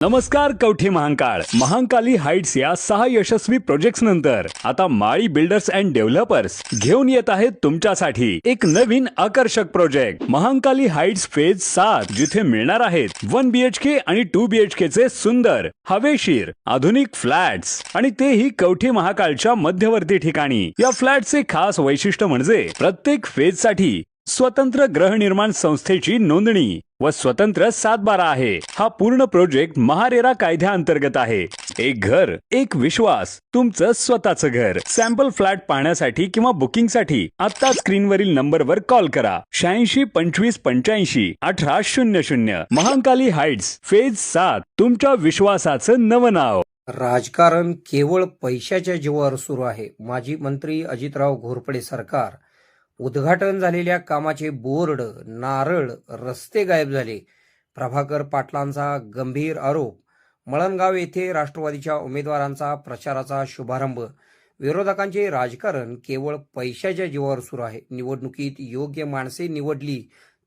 नमस्कार कवठे महांकाळ महांकाली हाइट्स या 6 यशस्वी प्रोजेक्ट्स नंतर आता माळी बिल्डर्स अँड डेव्हलपर्स घेऊन येत आहेत तुमच्यासाठी एक नवीन आकर्षक प्रोजेक्ट महांकाली हाइट्स फेज 7 जिथे मिळणार आहेत 1 BHK आणि 2 BHK चे सुंदर हवेशीर आधुनिक फ्लॅट्स आणि तेही कवठे महांकाळच्या मध्यवर्ती ठिकाणी। या फ्लॅटचे खास वैशिष्ट्य म्हणजे प्रत्येक फेज साठी स्वतंत्र गृहनिर्माण संस्थेची नोंदणी व स्वतंत्र 7/12 आहे। हा पूर्ण प्रोजेक्ट महारेरा कायद्याअंतर्गत आहे। एक घर एक विश्वास तुमचं स्वतःचं घर। सॅम्पल फ्लॅट पाहण्यासाठी किंवा बुकिंगसाठी आता स्क्रीनवरील नंबरवर कॉल करा 86 25 85 18 00। महांकाली हाइट्स फेज 7 तुमच्या विश्वासाचं नवं नाव। राजकारण केवळ पैशाच्या जीवावर सुरू आहे। माजी मंत्री अजितराव घोरपडे सरकार उद्घाटन झालेल्या कामाचे बोर्ड नारळ रस्ते गायब झाले। प्रभाकर पाटलांचा गंभीर आरोप। मळणगाव येथे राष्ट्रवादीच्या उमेदवारांचा प्रचाराचा शुभारंभ। विरोधकांचे राजकारण केवळ पैशाच्या जीवावर सुरू आहे। निवडणुकीत योग्य माणसे निवडली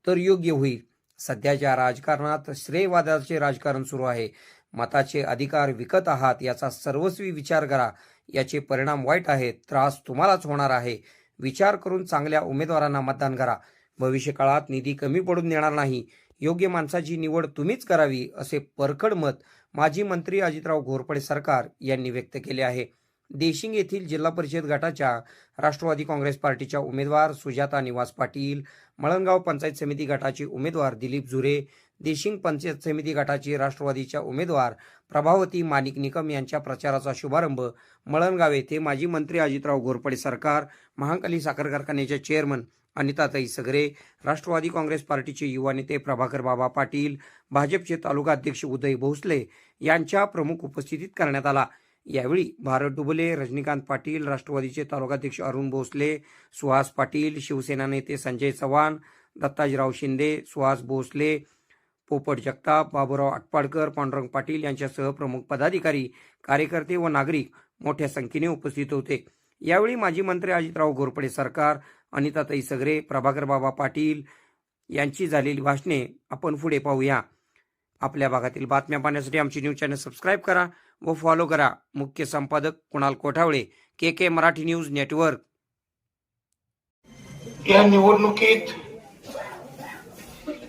तर योग्य होईल। सध्याच्या राजकारणात श्रेयवादाचे राजकारण सुरू आहे। मताचे अधिकार विकत आहात याचा सर्वस्वी विचार करा। याचे परिणाम वाईट आहेत। त्रास तुम्हालाच होणार आहे। विचार करून चांगल्या उमेदवारांना मतदान करा। भविष्य काळात निधी कमी पडून देणार नाही। योग्य माणसाची निवड तुम्हीच करावी असे परखड मत माजी मंत्री अजितराव घोरपडे सरकार यांनी व्यक्त केले आहे। देशिंग येथील जिल्हा परिषद गटाच्या राष्ट्रवादी काँग्रेस पार्टीच्या उमेदवार सुजाता निवास पाटील, मळणगाव पंचायत समिती गटाचे उमेदवार दिलीप झुरे, देशिंग पंचायत समिती गटाचे राष्ट्रवादीच्या उमेदवार प्रभावती माणिक निकम यांच्या प्रचाराचा शुभारंभ मळणगाव येथे माजी मंत्री अजितराव घोरपडे सरकार, महांकाली साखर कारखान्याच्या चेअरमन अनिताताई सगरे, राष्ट्रवादी काँग्रेस पार्टीचे युवा नेते प्रभाकर बाबा पाटील, भाजपचे तालुका अध्यक्ष उदय भोसले यांच्या प्रमुख उपस्थितीत करण्यात आला। यावेळी भारत डुबले, रजनीकांत पाटील, राष्ट्रवादीचे तालुकाध्यक्ष अरुण भोसले, सुहास पाटील, शिवसेना नेते संजय चव्हाण, दत्ताजीराव शिंदे, सुहास भोसले, पोपट जगताप, बाबूराव आटपाडकर, पांडुरंग पाटील यांच्यासह प्रमुख पदाधिकारी, कार्यकर्ते व नागरिक मोठ्या संख्येने उपस्थित होते। यावेळी माजी मंत्री अजितराव घोरपडे सरकार, अनिताताई सगरे, प्रभाकर बाबा पाटील यांची झालेली भाषणे आपण पुढे पाहूया। आपल्या भागातील बातम्या पाहण्यासाठी आमची न्यूज चॅनल सबस्क्राईब करा व फॉलो करा। मुख्य संपादक Kunal Kothawale, KK Marathi news network. या निवडणुकीत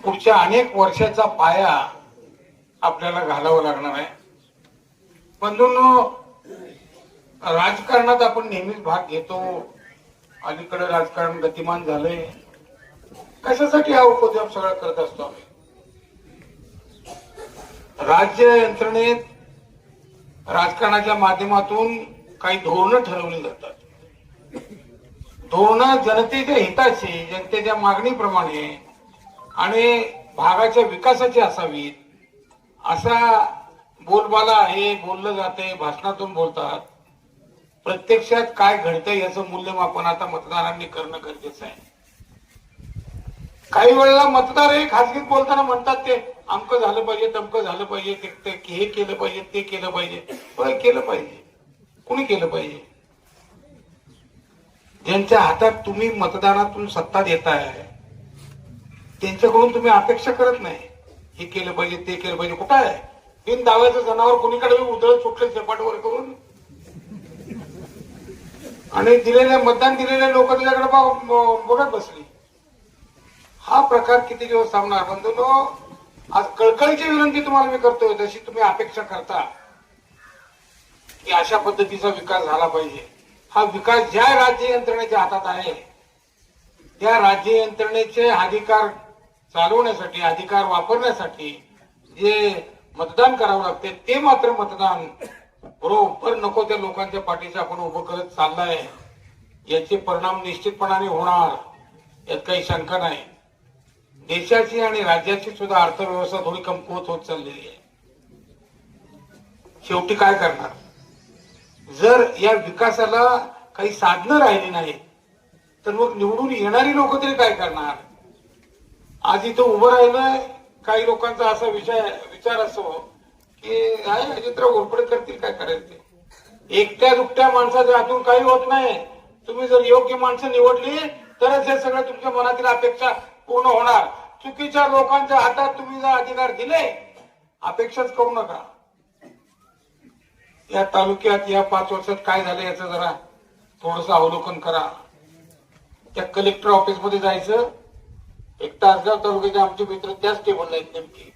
पुढच्या अनेक वर्षाचा पाया आपल्याला घालावा लागणार आहे। बंधूंनो, राजकारणात आपण नेहमीच भाग घेतो। अलीकडे राजकारण गतिमान झालंय। कशासाठी हा उपद्रव सगळा करत असतो आम्ही? राज्य यंत्रणेत राजकारणाच्या माध्यमातून काही धोरणं ठरवली जातात। धोरणं जनतेच्या हिताची, जनतेच्या मागणीप्रमाणे आणि भागाच्या विकासाची असावीत असा बोलबाला आहे, बोललं जाते, भाषणातून बोलतात। प्रत्यक्षात काय घडतंय याचं मूल्यमापन आता मतदारांनी करणं गरजेचं आहे। काही वेळेला मतदार हे खासगीत बोलताना म्हणतात ते अमकं झालं पाहिजे, तमकं झालं पाहिजे, हे केलं पाहिजे, ते केलं पाहिजे। पण केलं पाहिजे कुणी केलं पाहिजे? ज्यांच्या हातात तुम्ही मतदानातून सत्ता देताय त्यांच्याकडून तुम्ही अपेक्षा करत नाही हे केलं पाहिजे, ते केलं पाहिजे। कुठं आहे बिन दाव्याचं जनावर? कुणीकडे उधळत सुटले सपाटवर करून आणि दिलेले मतदान दिलेले लोक त्याच्याकडे बघत बसली। हा प्रकार किती दिवस थांबणार? बंधूंनो, आज कळकळीची विनंती तुम्हाला मी करतोय, जशी तुम्ही अपेक्षा करता की अशा पद्धतीचा विकास झाला पाहिजे। हा विकास ज्या राज्य यंत्रणेच्या हातात आहे त्या राज्य यंत्रणेचे अधिकार चालवण्यासाठी, अधिकार वापरण्यासाठी जे मतदान करावं लागते ते मात्र मतदान बरोबर नको त्या लोकांच्या पाठीशी आपण उभं करत चाललाय। याचे परिणाम निश्चितपणाने होणार, यात काही शंका नाही। देशाची आणि राज्याची सुद्धा अर्थव्यवस्था थोडी कमकुवत होत चाललेली आहे। शेवटी काय करणार? जर या विकासाला काही साधनं राहिली नाही तर मग निवडून येणारी लोक तरी काय करणार? आज इथं उभं राहिलं काही लोकांचा असा विचार असो की अजितराव घोरपडे करतील काय करायचं ते? एकट्या दुकट्या माणसाच्या हातून काही होत नाही। तुम्ही जर योग्य माणसं निवडली तरच हे सगळं तुमच्या मनातील अपेक्षा पूर्ण होणार। चुकीच्या लोकांच्या हातात तुम्ही जर अधिकार दिले, अपेक्षाच करू नका। या तालुक्यात या 5 वर्षात काय झालं याचं जरा थोडस अवलोकन करा. त्या कलेक्टर ऑफिस मध्ये जायचं. एक तासगाव तालुक्याचे आमचे मित्र त्याच टेबलला आहेत नेमकी.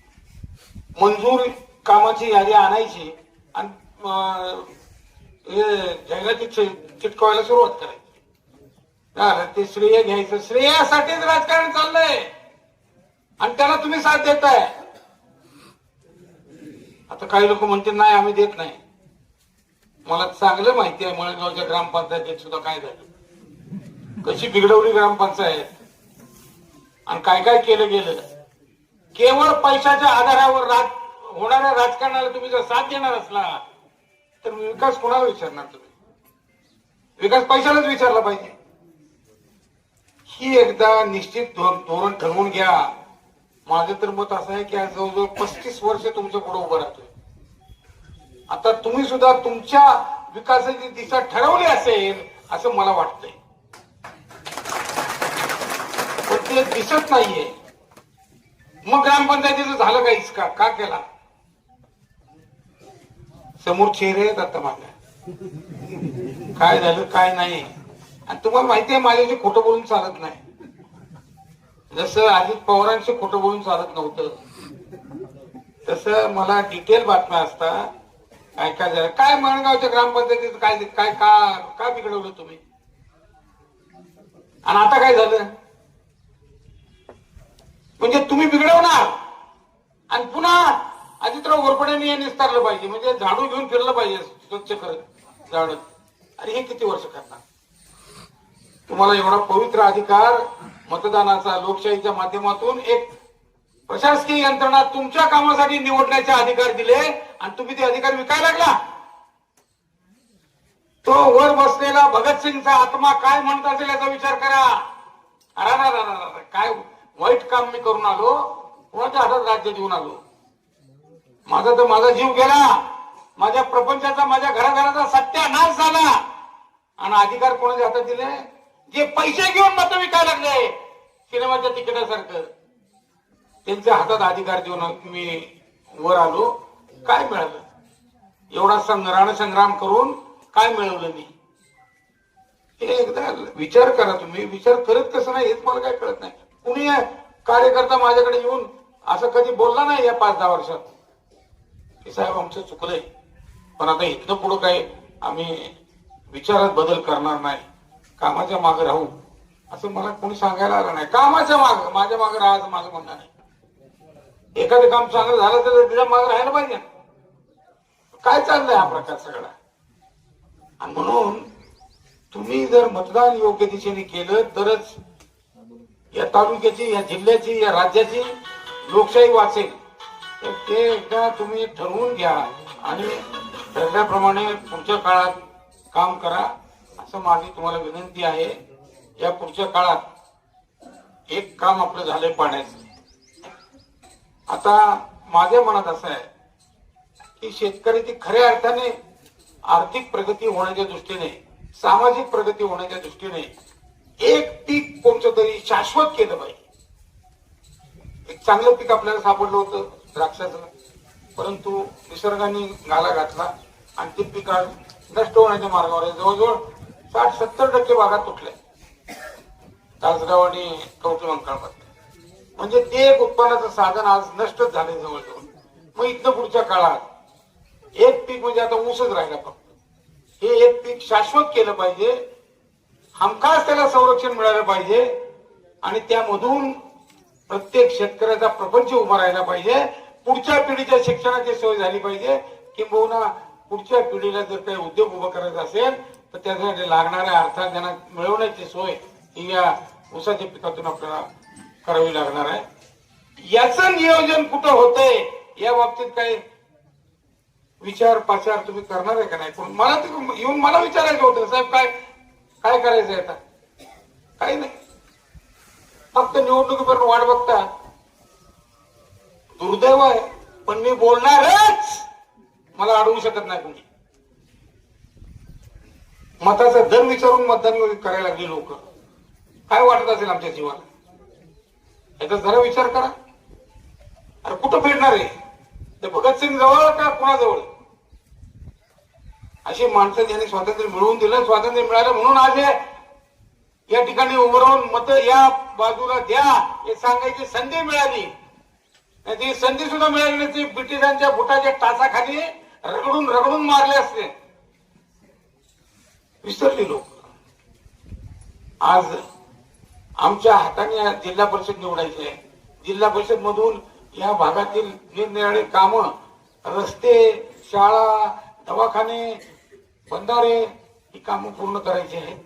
मंजूर कामाची यादी आणायची आणि जाहिराती चिटकवायला सुरुवात करायची. ते श्रेय घ्यायचं. श्रेयासाठीच राजकारण चाललंय आणि त्याला तुम्ही साथ देताय. आता काही लोक म्हणतील नाही आम्ही देत नाही. मला चांगलं माहिती आहे मळगावच्या ग्रामपंचायतीत सुद्धा काय झालं, कशी बिघडवली ग्रामपंचायत आणि काय काय केलं गेलं. केवळ पैशाच्या आधारावर होणाऱ्या राजकारणाला तुम्ही जर साथ देणार असला तर विकास कोणाला विचारणार तुम्ही? विकास पैशालाच विचारला पाहिजे. ही एकदा निश्चित धोरण ठरवून घ्या. माझं तर मत असं आहे की आज जवळजवळ 35 वर्ष तुमच्या पुढे उभं राहतोय. आता तुम्ही सुद्धा तुमच्या विकासाची दिशा ठरवली असेल असं मला वाटतंय, पण ते दिसत नाहीये. मग ग्रामपंचायतीचं झालं काहीच का केला? समोर चेहरे आहेत आता माझ्या, काय झालं काय नाही. आणि तुम्हाला माहिती आहे माझ्याशी खोटं बोलून चालत नाही. जसं अजित पवारांशी खोटं बोलून चालत नव्हतं तसं मला डिटेल बातम्या असतात. काय काय झालं, काय मळगावच्या ग्रामपंचायतीचं काय काय का बिघडवलं तुम्ही आणि आता काय झालं. म्हणजे तुम्ही बिघडवणार आणि पुन्हा अजितराव घोरपड्यांनी हे निस्तारलं पाहिजे, म्हणजे झाडू घेऊन फिरलं पाहिजे स्वच्छ करत झाड. आणि हे किती वर्ष करणार? तुम्हाला एवढा पवित्र अधिकार मतदानाचा लोकशाहीच्या माध्यमातून एक प्रशासकीय यंत्रणा तुमच्या कामासाठी निवडण्याचे अधिकार दिले आणि तुम्ही ते अधिकार विकायला लागला. तो वर बसलेला भगतसिंगचा आत्मा काय म्हणत असेल याचा विचार करा. अरे काय वाईट काम मी करून आलो, कोणाच्या हातात राज्य देऊन आलो. माझा तर माझा जीव गेला, माझ्या प्रपंचाचा माझ्या घराघराचा सत्यानाश झाला आणि अधिकार कोणाच्या हातात दिले? जे पैसे घेऊन मत विकायला लागले सिनेमाच्या तिकिटासारखं, त्यांच्या हातात अधिकार देऊन मी वर आलो. काय मिळालं? एवढा रणसंग्राम करून काय मिळवलं मी? हे एकदा विचार करा तुम्ही. विचार करत कसं नाही हेच मला काय कळत नाही. कुणी कार्यकर्ता माझ्याकडे येऊन असं कधी बोलला नाही या 5-10 वर्षात की साहेब आमचं चुकलंय, पण आता इथनं पुढं काय आम्ही विचारात बदल करणार नाही, कामाच्या मागे राहू, असं मला कोणी सांगायला आलं नाही. कामाच्या मागे माझ्या मागे राहायचं माझं म्हणणं नाही. एखादं काम चांगलं झालं तर त्याच्या मागे राहायला पाहिजे. काय चाललंय हा प्रकार सगळा? आणि म्हणून तुम्ही जर मतदान योग्य दिशेने केलं तरच या तालुक्याची, या जिल्ह्याची, या राज्याची लोकशाही वाचेल. तर ते एकदा तुम्ही ठरवून घ्या आणि ठरल्याप्रमाणे पुढच्या काळात काम करा असं माझी तुम्हाला विनंती आहे. या पुढच्या काळात एक काम आपलं झालंय पाण्याचं. आता माझ्या मनात असं आहे की शेतकऱ्याची खऱ्या अर्थाने आर्थिक प्रगती होण्याच्या दृष्टीने, सामाजिक प्रगती होण्याच्या दृष्टीने एक पीक कोणतं तरी शाश्वत केलं पाहिजे. एक चांगलं पीक आपल्याला सापडलं होतं द्राक्षाचं, परंतु निसर्गाने गाला घातला आणि ते पीक आज नष्ट होण्याच्या मार्गावर आहे. जवळजवळ 60-70% बागा तुटल्या तासगाव आणि कवठेमंकाळमध्ये. म्हणजे ते एक उत्पन्नाचं साधन आज नष्टच झाले जवळजवळ. मग इथनं पुढच्या काळात एक पीक म्हणजे आता ऊसच राहिला फक्त. हे एक पीक शाश्वत केलं पाहिजे, हमखास त्याला संरक्षण मिळालं पाहिजे आणि त्यामधून प्रत्येक शेतकऱ्याचा प्रपंच उभा राहिला पाहिजे. पुढच्या पिढीच्या शिक्षणाची सोय झाली पाहिजे. किंबहुना पुढच्या पिढीला जर काही उद्योग उभा करायचा असेल तर त्यासाठी लागणाऱ्या अर्थार्जन मिळवण्याची सोय ही या ऊसाच्या पिकातून आपल्याला करावी लागणार आहे. याचं नियोजन कुठं होतंय या बाबतीत काही विचार पाचार तुम्ही करणार आहे का नाही? मला येऊन मला विचारायचं होतं साहेब काय काय करायचंय आता? काही नाही, फक्त निवडणुकीपर्यंत वाट बघता. दुर्दैव आहे पण मी बोलणारच, मला अडवू शकत नाही कोणी. मताचा दर विचारून मतदान करायला लागली लोक. काय वाटत असेल आमच्या जीवाला? याचा जरा विचार करा. अरे कुठं फिरणार आहे? ते भगतसिंग जवळ का कुणाजवळ? अशी माणसं ज्यांनी स्वातंत्र्य मिळवून दिलं, स्वातंत्र्य मिळालं म्हणून आज या ठिकाणी उभं राहून मत या बाजूला द्या हे सांगायची संधी मिळाली. ती संधी सुद्धा मिळाली नसती, ब्रिटिशांच्या बुटाच्या टाचाखाली रगडून रगडून मारले असते. विसरली लोक. आज आमच्या हाताने जिल्हा परिषद निवडायची आहे. जिल्हा परिषद मधून या भागातील निरनिराळे कामं, रस्ते, शाळा, दवाखाने, बंधारे ही कामं पूर्ण करायची आहेत.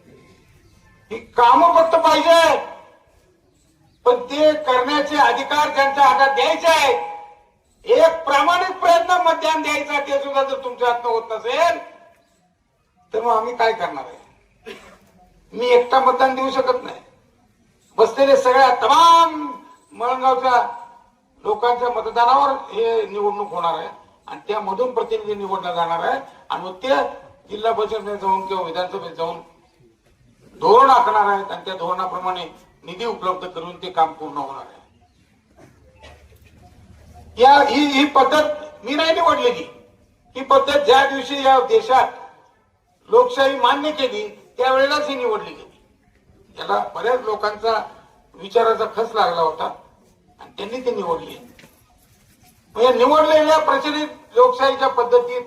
ही कामं फक्त पाहिजे, पण ते करण्याचे अधिकार ज्यांच्या हातात द्यायचे आहेत. एक प्रामाणिक प्रयत्न मतदान द्यायचा ते सुद्धा जर तुमच्या हातनं होत नसेल तर मग आम्ही काय करणार आहे? मी एकटा मतदान देऊ शकत नाही. बसलेले सगळ्या तमाम मळणगावच्या लोकांच्या मतदानावर हे निवडणूक होणार आहे आणि त्यामधून प्रतिनिधी निवडला जाणार आहे आणि मग ते जिल्हा परिषदेत जाऊन किंवा विधानसभेत जाऊन धोरण आखणार आहेत आणि त्या धोरणाप्रमाणे निधी उपलब्ध करून ते काम पूर्ण होणार आहे. ही पद्धत मी नाही निवडलेली. ही पद्धत ज्या दिवशी या देशात लोकशाही मान्य केली त्यावेळेलाच ही निवडली गेली. याला बऱ्याच लोकांचा विचाराचा खच लागला होता आणि त्यांनी ती निवडली. म्हणजे निवडलेल्या प्रचलित लोकशाहीच्या पद्धतीत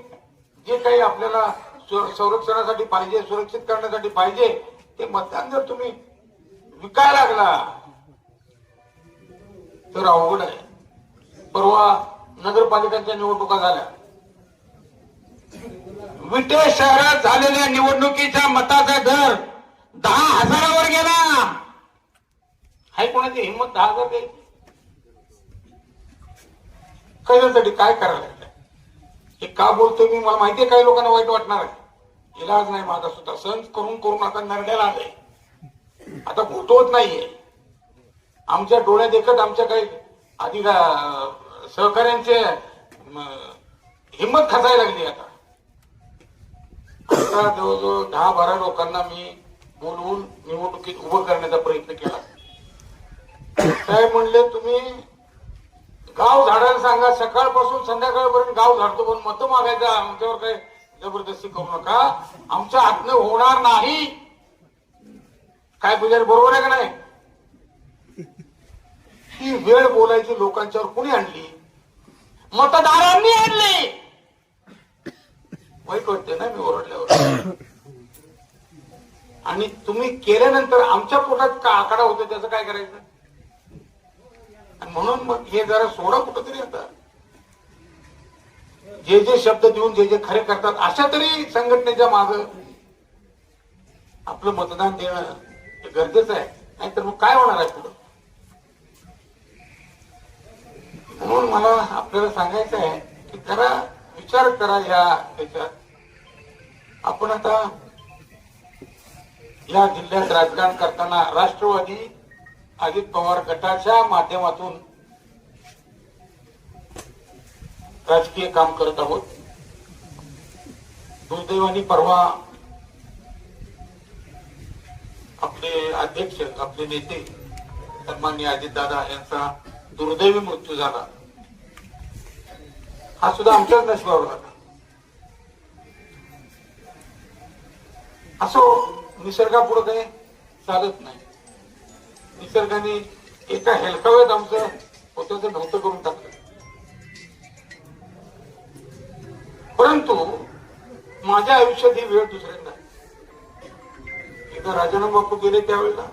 जे काही आपल्याला संरक्षणासाठी पाहिजे, सुरक्षित करण्यासाठी पाहिजे, ते मतदान जर तुम्ही विकायला लागला तर अवघड आहे. परवा नगरपालिकांच्या निवडणुका झाल्या. विटे शहरात झालेल्या निवडणुकीच्या मताचा दर 10,000वर गेला. हाय कोणाची हिंमत 10,000 द्यायची? कशासाठी? काय करायला लागलं? हे का बोलतोय मी मला माहितीये. काही लोकांना वाईट वाटणार आहे. इलाज नाही माझा सुद्धा. सहन करून करून आता नरड्याला आलंय. आता होत नाहीये. आमच्या डोळ्यात देखत आमच्या काही सहकार्यांचे हिंमत खचायला लागली. आता जवळजवळ 10-12 लोकांना मी बोलवून निवडणुकीत उभं करण्याचा प्रयत्न केला. काय म्हणले, तुम्ही गाव झाडायला सांगा, सकाळपासून संध्याकाळपर्यंत गाव झाडतो, पण मत मागायचा आमच्यावर काही जबरदस्ती करू नका, आमच्या हातनं होणार नाही. काय पुजारी बरोबर आहे का नाही? ही वेळ बोलायची लोकांच्यावर कुणी आणली? मतदारांनी आणली. वाईट वाटते ना मी ओरडल्यावर. आणि तुम्ही केल्यानंतर आमच्या पोटात का आकडा होतो त्याचं काय करायचं? आणि म्हणून मग हे जरा सोडा कुठंतरी. आता जे जे शब्द देऊन जे जे खरे करतात अशा तरी संघटनेच्या माग आपलं मतदान देणं हे गरजेचं आहे. नाहीतर मग काय होणार आहे पुढं? म्हणून मला आपल्याला सांगायचं आहे की जरा विचार करा. याच्यात आपण आता या जिल्ह्यात राजकारण करताना राष्ट्रवादी अजित पवार गटाच्या माध्यमातून राजकीय काम करत आहोत. दुर्दैवाने परवा आपले अध्यक्ष, आपले नेते सन्माननीय अजितदादा यांचा दुर्दैवी मृत्यू झाला. हा सुद्धा आमच्याच नशिबावर झाला. असो, निसर्गापुढे काही चालत नाही. निसर्गाने एका हेलकाव्यात आमचं होतं ते नव्हतं करून टाकलं. परंतु माझ्या आयुष्यात ही वेळ दुसऱ्यांदा. एकदा राजाराम बापू गेले त्यावेळेला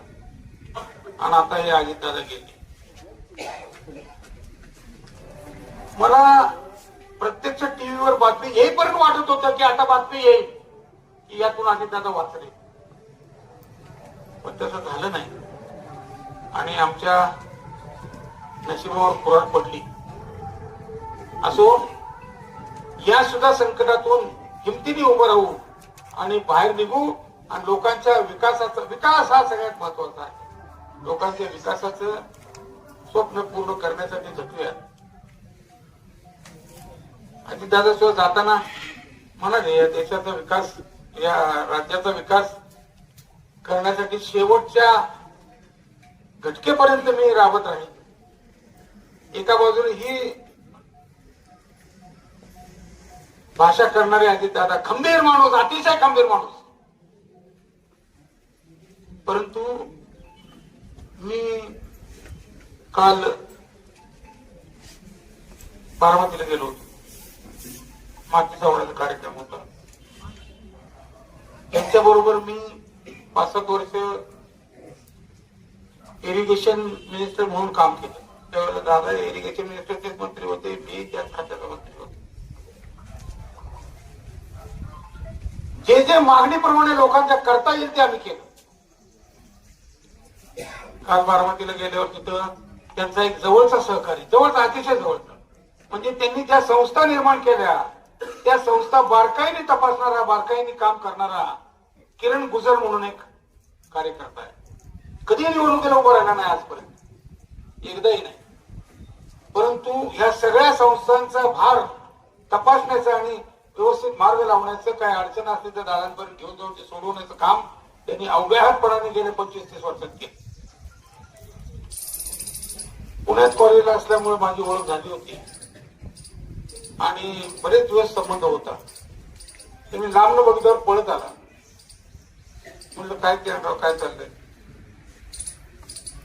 आणि आता हे अजितदादा गेले. मला प्रत्यक्ष टीव्हीवर बातमी येईपर्यंत वाटत होतं की आता बातमी येईल की यातून अजितदादा वाचले, पण तसं झालं नाही. आणि आमच्या नशिबावर कुऱ्हाड पडली. असो, या सुद्धा संकटातून हिमतीने उभं राहू आणि बाहेर निघू आणि लोकांच्या विकास हा सगळ्यात महत्वाचा आहे. लोकांच्या विकासाचं स्वप्न पूर्ण करण्यासाठी झटूया. अजितदादा सुद्धा जाताना म्हणाले, या देशाचा विकास, या राज्याचा विकास करण्यासाठी शेवटच्या घटकेपर्यंत मी राबत राहील. एका बाजूने ही भाषा करणारे अजितदादा खंबीर माणूस, अतिशय खंबीर माणूस. परंतु मी काल बारामतीला गेलो होतो. मातीचा ओढाचा कार्यक्रम होता. त्यांच्याबरोबर मी 5-7 वर्ष इरिगेशन मिनिस्टर म्हणून काम केलं. त्यावेळेला दादा इरिगेशन मिनिस्टरचेच मंत्री होते, मी त्याच खात्याचा मंत्री होते. जे जे मागणीप्रमाणे लोकांच्या करता येईल ते आम्ही केलं. काल बारामतीला गेल्यावर तिथं त्यांचा एक जवळचा सहकारी, जवळचा अतिशय जवळचा, म्हणजे त्यांनी ज्या संस्था निर्माण केल्या त्या संस्था बारकाईने तपासणारा, बारकाईने काम करणारा किरण गुजर म्हणून एक कार्यकर्ता आहे. कधी निवडणुकीला उभं राहिला नाही आजपर्यंत, एकदाही नाही. परंतु ह्या सगळ्या संस्थांचा भार तपासण्याचा आणि व्यवस्थित मार्ग लावण्याचं, काय अडचण असली तर दादांपर्यंत घेऊन जाऊन ते सोडवण्याचं काम त्यांनी अवघ्याहातपणाने गेले 25-30 वर्षात केलं. पुण्यात कॉलेजला असल्यामुळे माझी ओळख झाली होती आणि बरेच दिवस संबंध होता. तुम्ही लांबनं बघितल्यावर पळत आला. म्हणलं काय केलं, काय चाललंय?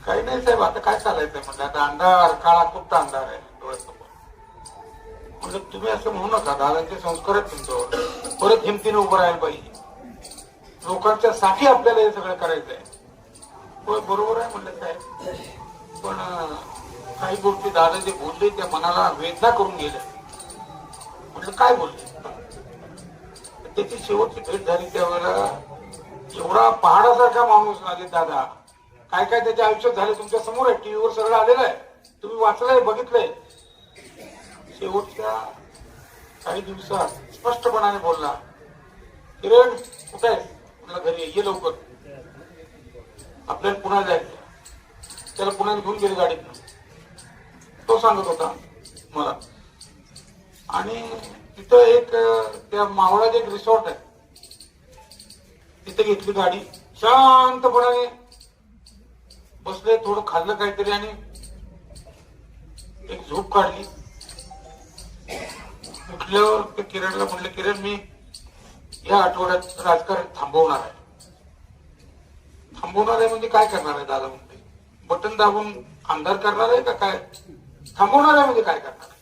काही नाही साहेब, आता काय चालायचंय म्हणलं, आता अंधार, काळा कुठचा अंधार आहे डोळ्यासमोर. म्हणजे तुम्ही असं म्हणू नका, दादांचे संस्कार आहेत तुमच्यावर. परत हिमतीने उभं राहायला पाहिजे. लोकांच्या साठी आपल्याला हे सगळं करायचंय. होय बरोबर आहे म्हणलं साहेब, पण काही गोष्टी दादा जे बोलले त्या मनाला वेदना करून गेल्या. म्हटलं काय बोलले? त्याची शेवटची भेट झाली त्यावेळेला एवढा पहाडासारखा माणूस अजित दादा, काय काय त्याच्या आयुष्यात झाले तुमच्या समोर आहे, टीव्हीवर सगळं आलेलं आहे, तुम्ही वाचलंय, बघितलंय. शेवटच्या काही दिवसात स्पष्टपणाने बोलला, किरण कुठे आहे? म्हटलं घरी ये लवकर, आपल्याला पुण्याला जायचं. त्याला पुण्यात घेऊन गेले गाडीत, तो सांगत होता मला. आणि तिथं एक त्या मावळात एक रिसॉर्ट आहे, तिथे घेतली गाडी, शांतपणाने बसले, थोडं खाल्लं काहीतरी आणि एक झोप काढली. उठल्यावर ते किरणला म्हटलं, किरण मी या आठवड्यात राजकारण थांबवणार आहे. थांबवणार आहे म्हणजे काय करणार आहे दादा? म्हणते बटन दाबून अंधार करणार आहे का काय? थांबवणार आहे म्हणजे काय करणार आहे?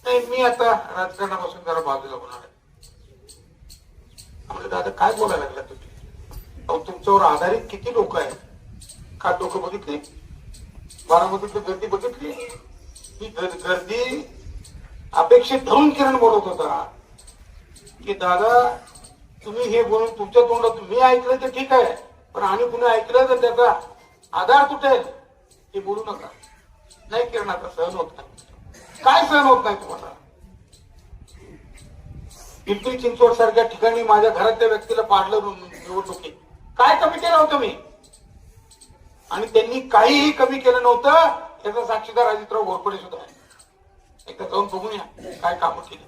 नाही, मी आता राजकारणापासून जरा बाजूला होणार आहे. म्हणजे दादा काय बोलायला लागला तुम्ही? अहो तुमच्यावर आधारित किती लोक आहेत, का लोक बघितली? बारामतीची गर्दी बघितली? ही गर्दी अपेक्षित धरून किरण बोलत होता की दादा तुम्ही हे बोलून तुमच्या तोंडात मी ऐकलं तर ठीक आहे, पण आणि कुणी ऐकलं तर त्याचा आधार तुटेल, हे बोलू नका. नाही किरण, आता सहन होत नाही. काय सहन होत नाही तुम्हाला? पिंपरी चिंचवड सारख्या ठिकाणी माझ्या घरातल्या व्यक्तीला पाडलं निवडणुकीत. काय कमी केलं होतं मी? आणि त्यांनी काहीही कमी केलं नव्हतं, याचा साक्षीदार अजितराव घोरपडे सुद्धा आहे. एकदा जाऊन बघून या काय कामं केली.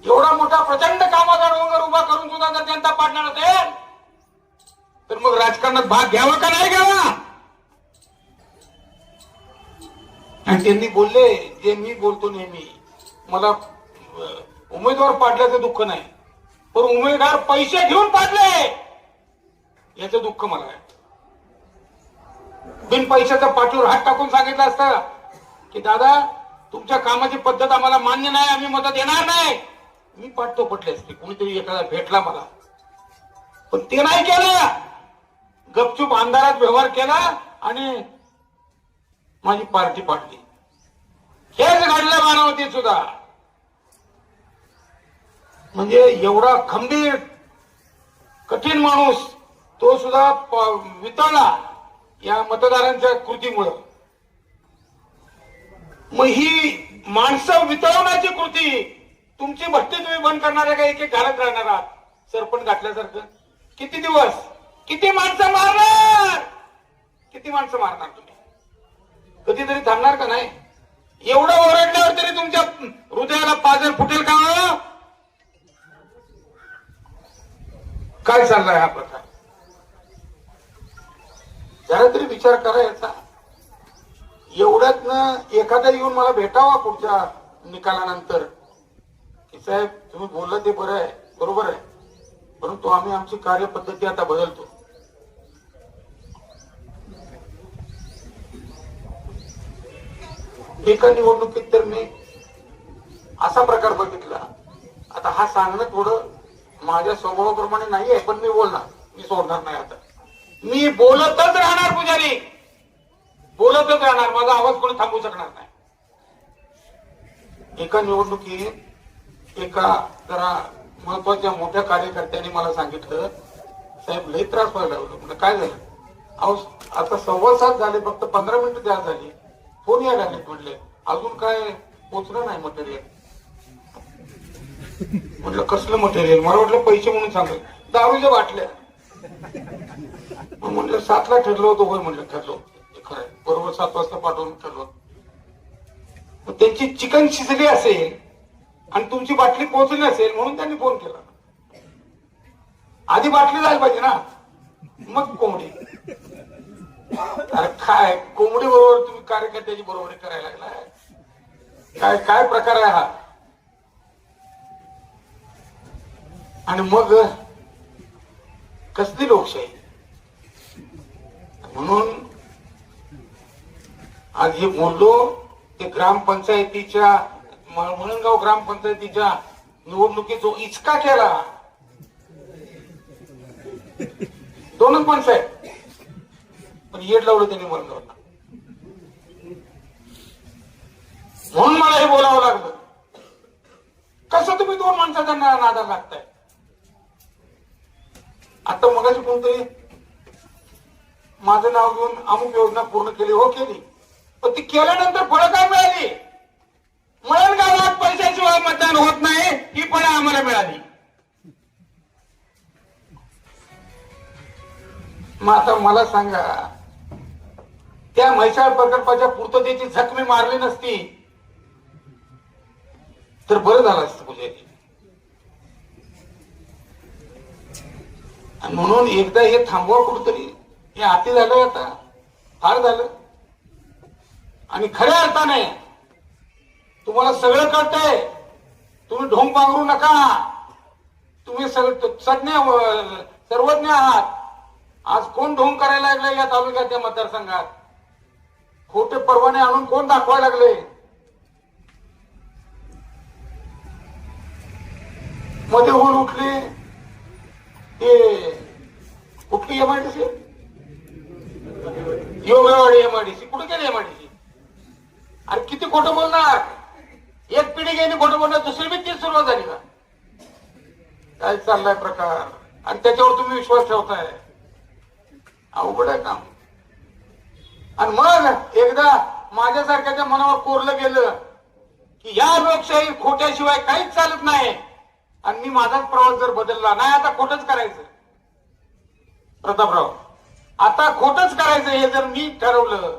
एवढा मोठा प्रचंड कामाचा डोंगर उभा करून सुद्धा जर जनता पाडणार असेल तर मग राजकारणात भाग घ्यावा का नाही घ्यावा? आणि त्यांनी बोलले जे मी बोलतो नेहमी, मला उमेदवार पाडल्याचं दुःख नाही, पण उमेदवार पैसे घेऊन पाडले याचं दुःख मला आहे. बिन पैशाचा पाठीवर हात टाकून सांगितलं असतं की दादा तुमच्या कामाची पद्धत आम्हाला मान्य नाही, आम्ही मदत देणार नाही, मी पाठतो पटले असते. कुणीतरी एखादा भेटला मला, पण ते नाही केलं. गपचूप अंधारात व्यवहार केला आणि माझी पार्टी पाडली. हेच घडलं बारामतीत सुद्धा. म्हणजे एवढा खंबीर कठीण माणूस तो सुद्धा वितळला या मतदारांच्या कृतीमुळे. मग ही माणसं वितळवण्याची कृती तुमची भट्टी तुम्ही बंद करणार आहे का? एक एक घालत राहणार आहात सरपण घातल्यासारखं. किती दिवस, किती माणसं मारणार, किती माणसं मारणार तुम्ही? कधीतरी थांबणार का नाही? एवढं ओरडल्यावर तरी तुमच्या हृदयाला पाजर फुटेल का? काय चाललाय हा प्रकार? जरा तरी विचार करा याचा. एवढ्यातनं एखादा येऊन मला भेटावा पुढच्या निकालानंतर की साहेब तुम्ही बोलला ते बरं आहे, बरोबर आहे, परंतु आम्ही आमची कार्यपद्धती आता बदलतो. एका निवडणुकीत तर मी असा प्रकार बघितला. आता हा सांगणं थोडं माझ्या स्वभावाप्रमाणे नाही आहे, पण मी बोलणार, मी सोडणार नाही. आता मी बोलतच राहणार पुजारी, बोलतच राहणार. माझा आवाज कोणी थांबवू शकणार नाही. एका निवडणुकीत एका जरा महत्वाच्या मोठ्या कार्यकर्त्यांनी मला सांगितलं, साहेब लई त्रास व्हायला लागलो. म्हणजे काय झालं? अहो आता 7:15 झाले, फक्त 15 मिनिटं द्या झाली, फोन यायला लागले. म्हटले अजून काय पोचलं नाही मटेरियल. म्हटलं कसलं मटेरियल? मला वाटलं पैसे म्हणून सांगेल, दारूच्या बाटल्या. म्हटलं 7ला ठरलं होतं. होय म्हटलं ठरलो, खरंय, बरोबर 7 वाजता पाठवून ठरलो. त्यांची चिकन शिजली असेल आणि तुमची बाटली पोहोचली असेल म्हणून त्यांनी फोन केला. आधी बाटली जायला पाहिजे ना, मग कोंबडी. अरे काय कोंबडी बरोबर तुम्ही कार्यकर्त्याची बरोबरी करायला लागलाय? काय काय प्रकार आहे हा? आणि मग कसली लोकशाही? म्हणून आज हे बोललो ते ग्रामपंचायतीच्या मुळणगाव ग्रामपंचायतीच्या निवडणुकीत जो इचका केला, 2च माणसं आहेत, पण येड लावलं त्यांनी मुळणगावला. म्हणून मला हे बोलावं लागलं. कसं तुम्ही 2 माणसाच्या नादाला लागताय? आता मगाशी कोणतरी माझं नाव घेऊन अमुक योजना पूर्ण केली. हो केली, पण ती केल्यानंतर फळं काय मिळाली? मुळणगावात पैशाशिवाय मतदान होत नाही ही फळं आम्हाला मिळाली. मग आता मला सांगा, त्या म्हैसाळ प्रकल्पाच्या पूर्ततेची झक मी मारली नसती तर बरं झालं असतं पुजारी. म्हणून एकदा हे थांबवा कुठतरी. हे अति झालंय, आता फार झालं. आणि खऱ्या अर्थाने तुम्हाला सगळं कळतंय, तुम्ही ढोंग पांघरू नका. तुम्ही सर्वज्ञ आहात. आज कोण ढोंग करायला लागले या तालुक्याच्या मतदारसंघात? खोटे परवाने आणून कोण दाखवायला लागले? मध्ये वर उठले ते कुठली एमआयडीसी, योगेवाडी एमआयडीसी. कुठे गेली एमआयडीसी? अरे किती खोटं बोलणार? एक पिढी गेली खोटं बोलणार, दुसरी बी तीच सुरुवात झाली का? काय चाललाय प्रकार? आणि त्याच्यावर तुम्ही विश्वास ठेवताय? अवघड आहे काम. आणि मग एकदा माझ्यासारख्याच्या मनावर कोरलं गेलं की या लोकशाही खोट्याशिवाय काहीच चालत नाही, आणि मी माझाच प्रवास जर बदलला नाही, आता खोटच करायचं प्रतापराव, आता खोटच करायचं हे जर मी ठरवलं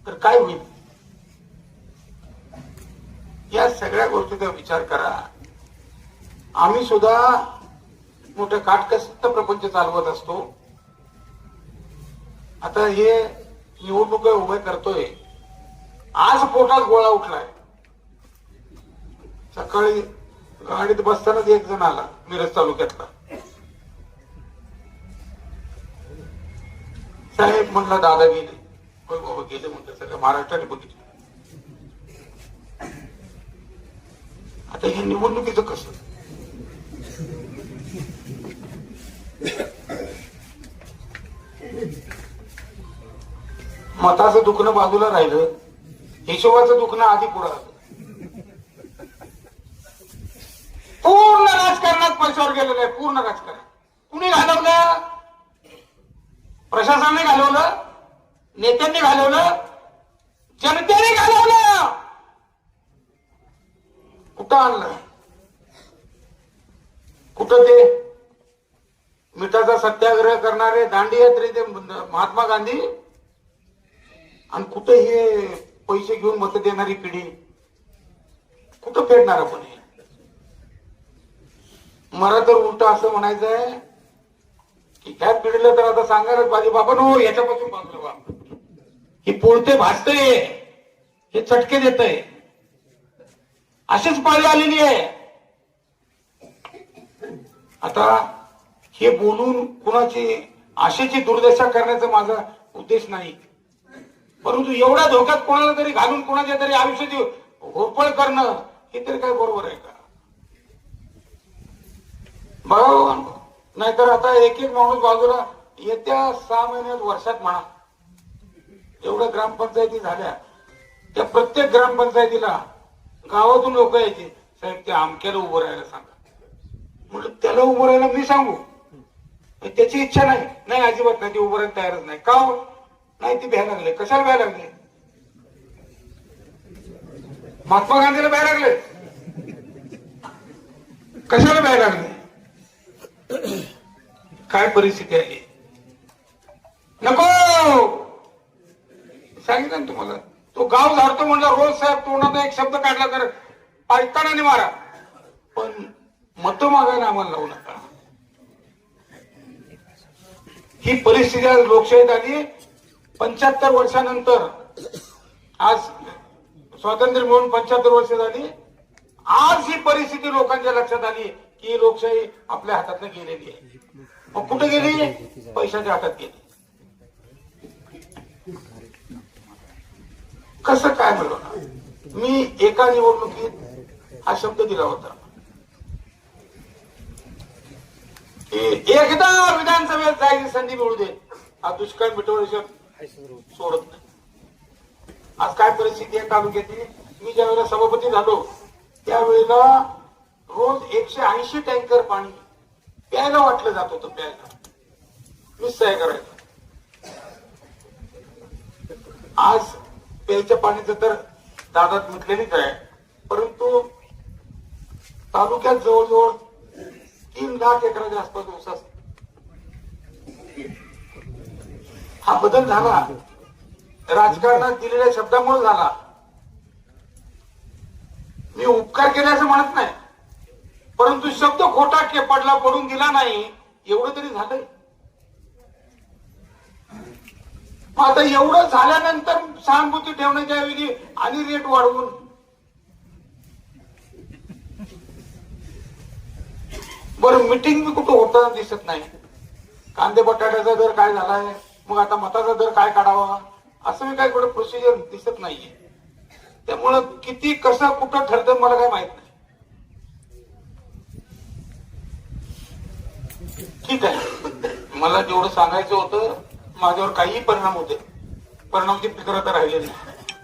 तर काय होईल? या सगळ्या गोष्टीचा विचार करा. आम्ही सुद्धा मोठं काटकसर प्रपंच चालवत असतो. आता हे निवडणुका उभे करतोय, आज पोटात गोळा उठलाय. सकाळी गाडीत बसतानाच एक जण आला मिरज तालुक्यातला. साहेब म्हटलं दादा गेले. होय बाबा गेले म्हटलं, सगळं महाराष्ट्राने बघितलं. आता हे निवडणुकीचं कसं? मताचं दुखणं बाजूला राहिलं, हिशोबाचं दुखणं आधी पुढं आलं. पूर्ण राजकारणात पैशावर गेलेलं आहे, पूर्ण राजकारण. कुणी घालवलं? प्रशासनाने घालवलं, नेत्यांनी घालवलं, जनतेने घालवलं. कुठं आणलं? कुठं ते मिठाचा सत्याग्रह करणारे दांडी यात्रे महात्मा गांधी, आणि कुठं हे पैसे घेऊन मत देणारी पिढी? कुठं फेडणार आपण हे? मला तर उलट असं म्हणायचं आहे की ह्या पिढीला तर आता सांगायलाच पाहिजे, बाबा नो याच्यापासून बाजूला व्हा. हे पोळते भाजतंय, हे चटके देतंय. अशीच पाळी आलेली आहे. आता हे बोलून कुणाची आशेची दुर्दशा करण्याचा माझा उद्देश नाही, परंतु एवढ्या धोक्यात कोणाला तरी घालून कोणाच्या तरी आयुष्याची होरपळ करणं हे तरी काय बरोबर आहे का? बघा, नाहीतर आता एक एक माणूस बाजूला येत्या 6 महिन्यात वर्षात म्हणा एवढ्या ग्रामपंचायती झाल्या, त्या प्रत्येक ग्रामपंचायतीला गावातून लोक यायचे, साहेब त्या अमक्याला उभं राहायला सांगा. म्हटलं त्याला उभं राहायला मी सांगू? त्याची इच्छा नाही, नाही अजिबात नाही, ती उभं राहायला तयारच नाही. का हो? नाही ती भ्यायला लागले. कशाला भ्यायला लागले? महात्मा गांधीला भ्यायला लागले? कशाला भ्यायला लागले? काय परिस्थिती आहे? नको सांगितलं ना तुम्हाला, तो गाव झाडतो म्हणला रोज साहेब तोंडात एक शब्द काढला तर पायताना मारा, पण मतं मागायला आम्हाला लावू नका. ही परिस्थिती आज लोकशाहीत आली. 75 वर्षानंतर, आज स्वातंत्र्य मिळून 75 वर्ष झाली, आज ही परिस्थिती लोकांच्या लक्षात आली की ही लोकशाही आपल्या हातातनं गेलेली आहे. मग कुठे गेली? पैशाच्या हातात गेली. कसं काय मिळवणार? मी एका निवडणुकीत हा शब्द दिला होता की एकदा विधानसभेत जायची संधी मिळू दे, हा दुष्काळ मिटवण्याशिवाय सोडत नाही. आज काय परिस्थिती आहे तालुक्याची? मी ज्यावेळेला सभापती झालो त्यावेळेला रोज 180 टँकर पाणी प्यायला वाटलं जात होतं. प्यायला निश्चय करायचं. आज प्यायच्या पाण्याचं तर दादात मिटलेलीच आहे, परंतु तालुक्यात जवळजवळ 3 लाख एकराच्या आसपास ऊस असतो. हा बदल झाला राजकारणात दिलेल्या शब्दामुळे झाला. मी उपकार केले असं म्हणत नाही, परंतु शब्द खोटा पडला, पडून दिला नाही, एवढं तरी झालंय. मग आता एवढं झाल्यानंतर सहानुभूती ठेवण्याच्या ऐवजी आणि रेट वाढवून बरं मिटिंग बी कुठं होताना दिसत नाही. कांदे बटाट्याचा दर काय झालाय, मग आता मताचा दर काय काढावा, असं मी काय कुठं प्रोसिजर दिसत नाहीये. त्यामुळं किती कसं कुठं ठरतं मला काय माहित नाही. ठीक आहे, मला जेवढं सांगायचं होतं, माझ्यावर काहीही परिणाम होते, परिणामची फिक्र तर राहिलेली नाही.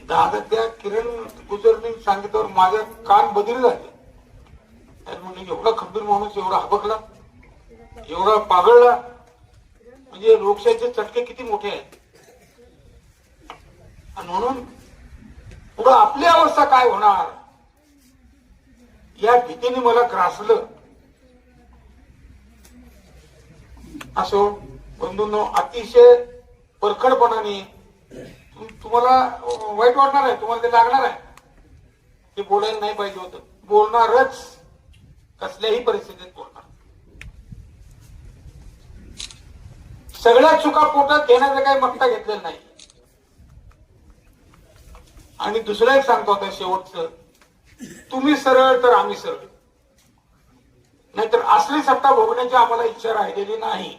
दादा त्या किरण गुजरने सांगितल्यावर माझे कान बधीर झाले. म्हणजे एवढा खंबीर माणूस एवढा हबकला, एवढा पागळला, म्हणजे लोकशाहीचे चटके किती मोठे आहेत. आणि म्हणून पुढे आपली अवस्था काय होणार या भीतीने मला ग्रासलं. असो बंधूंनो, अतिशय परखडपणाने तुम्हाला वाईट वाटणार आहे, तुम्हाला ते लागणार आहे, ते बोलायला नाही पाहिजे होतं. बोलणारच, कसल्याही परिस्थितीत बोलणार. सगळ्या चुका पोटात घेण्याचं काही मक्ता घेतलेलं नाही. आणि दुसरं एक सांगतो आता शेवटचं, तुम्ही सरळ तर आम्ही सरळ, नाहीतर असली सत्ता भोगण्याची आम्हाला इच्छा राहिलेली नाही,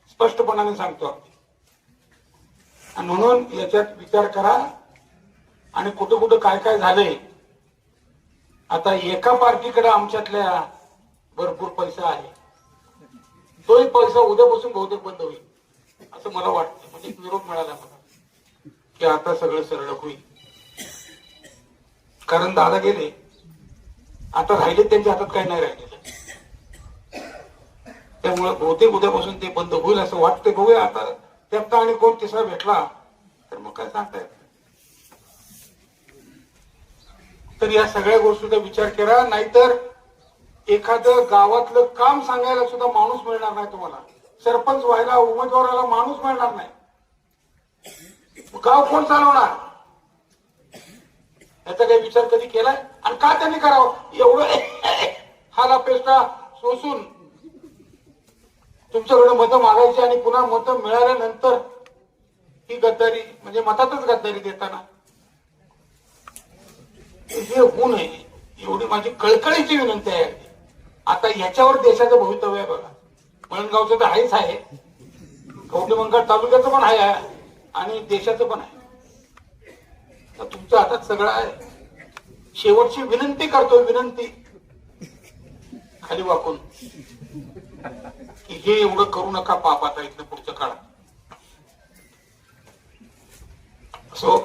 स्पष्टपणाने सांगतो. आणि म्हणून याच्यात विचार करा. आणि कुठं कुठं काय काय झालंय. आता एका पार्टीकडे आमच्यातल्या भरपूर पैसा आहे, तोही पैसा उद्यापासून बहुतेक बंद होईल असं मला वाटतं. म्हणजे निरोप मिळाला मला की आता सगळं सरळ होईल. कारण दादा गेले, आता राहिले त्यांच्या हातात काही नाही राहिलेलं. त्यामुळे बहुतेक उद्यापासून ते बंद होईल असं वाटतंय. बघूया आता त्यात आणि कोण तिसरा भेटला तर मग काय सांगता येत. तर या सगळ्या गोष्टीचा विचार करा, नाहीतर एखादं गावातलं काम सांगायला सुद्धा माणूस मिळणार नाही तुम्हाला. सरपंच व्हायला उमेदवाराला माणूस मिळणार नाही. गाव कोण चालवणार याचा काही विचार कधी केलाय? आणि का त्यांनी करावं एवढं हाला पेस्टा सोसून तुमच्याकडे मतं मागायची आणि पुन्हा मतं मिळाल्यानंतर ही गद्दारी, म्हणजे मतातच गद्दारी देताना हे होऊ नये एवढी माझी कळकळीची विनंती आहे. आता याच्यावर देशाचं भवितव्य आहे बघा. मळणगावचं तर आहेच आहे, कवठेमंकाळ तालुक्याचं पण आहे आणि देशाचं पण आहे. तर तुमच्या हातात सगळं आहे. शेवटची विनंती करतोय, विनंती खाली वाकून, की हे एवढं करू नका पाप आता इथलं पुढच्या काळात. सो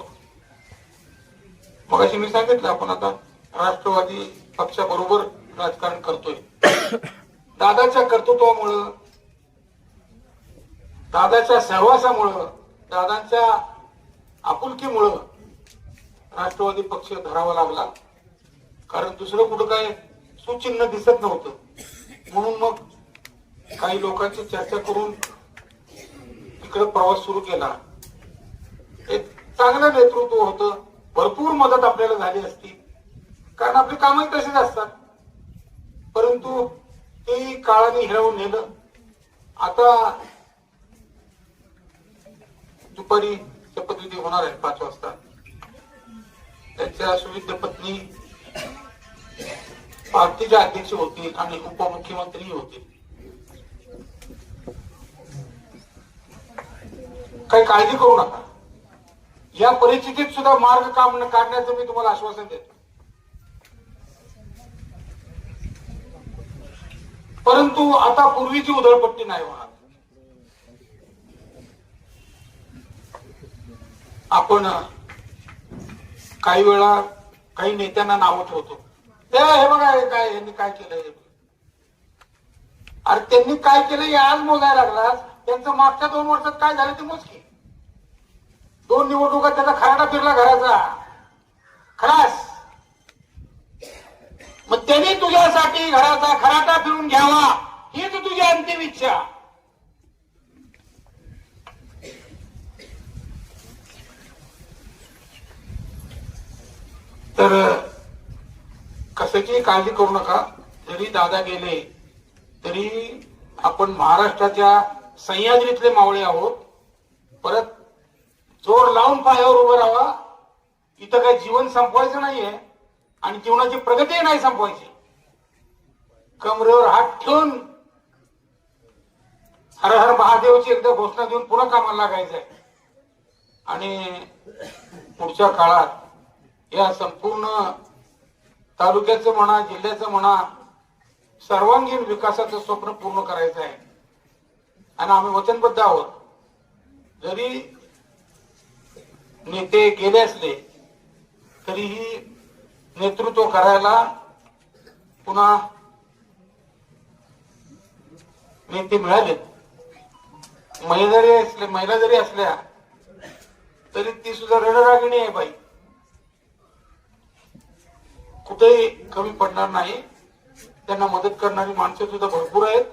मगाशी मी सांगितलं आपण आता राष्ट्रवादी पक्षाबरोबर राजकारण करतोय. दादाच्या कर्तृत्वामुळं, दादाच्या सहवासामुळं, दादांच्या आपुलकीमुळं राष्ट्रवादी पक्ष धरावा लागला. कारण दुसरं कुठं काय सुचिन्ह दिसत नव्हतं. म्हणून मग काही लोकांची चर्चा करून तिकडे प्रवास सुरू केला. एक चांगलं नेतृत्व होतं, भरपूर मदत आपल्याला झाली असती, कारण आपली कामही तशीच असतात. परंतु ते काळाने हिरावून नेलं. आता दुपारी शपथविधी होणार आहे 5 वाजता. त्यांच्या सुविद्य पत्नी पार्टीचे अध्यक्ष होतील आणि उपमुख्यमंत्री होतील. काही काळजी करू नका. या परिस्थितीत सुद्धा मार्ग काढण्याचं मी तुम्हाला आश्वासन देतो. परंतु आता पूर्वीची उधळपट्टी नाही होणार. आपण काही वेळा काही नेत्यांना नावं ठेवतो, ते हे बघा काय यांनी काय केलंय. अरे त्यांनी काय केलं हे आज मोजायला लागलास. त्यांचं मागच्या 2 वर्षात काय झालं ते मोजकी. 2 निवडणुका त्याचा खराटा फिरला घराचा खरास. मग त्यांनी तुझ्यासाठी घराचा खराटा फिरून घ्यावा हीच तुझी अंतिम इच्छा. तर कशाची काळजी करू नका. जरी दादा गेले तरी आपण महाराष्ट्राच्या सह्याद्रीतले मावळे आहोत. परत जोर लावून पायावर उभं राहावा. इथं काही जीवन संपवायचं नाहीये आणि जीवनाची प्रगती नाही संपवायची. कमरेवर हात ठेवून हर हर महादेवची एकदा घोषणा देऊन पुन्हा कामाला लागायचंय. आणि पुढच्या काळात या संपूर्ण तालुक्याचं म्हणा, जिल्ह्याचं म्हणा, सर्वांगीण विकासाचं स्वप्न पूर्ण करायचं आहे. आणि आम्ही वचनबद्ध आहोत. जरी नेते गेले असले तरीही नेतृत्व करायला पुन्हा नेते मिळालेत. महिला जरी असल्या तरी ती सुद्धा रणरागिणी आहे बाई. कुठेही कमी पडणार नाही. त्यांना मदत करणारी माणसं सुद्धा भरपूर आहेत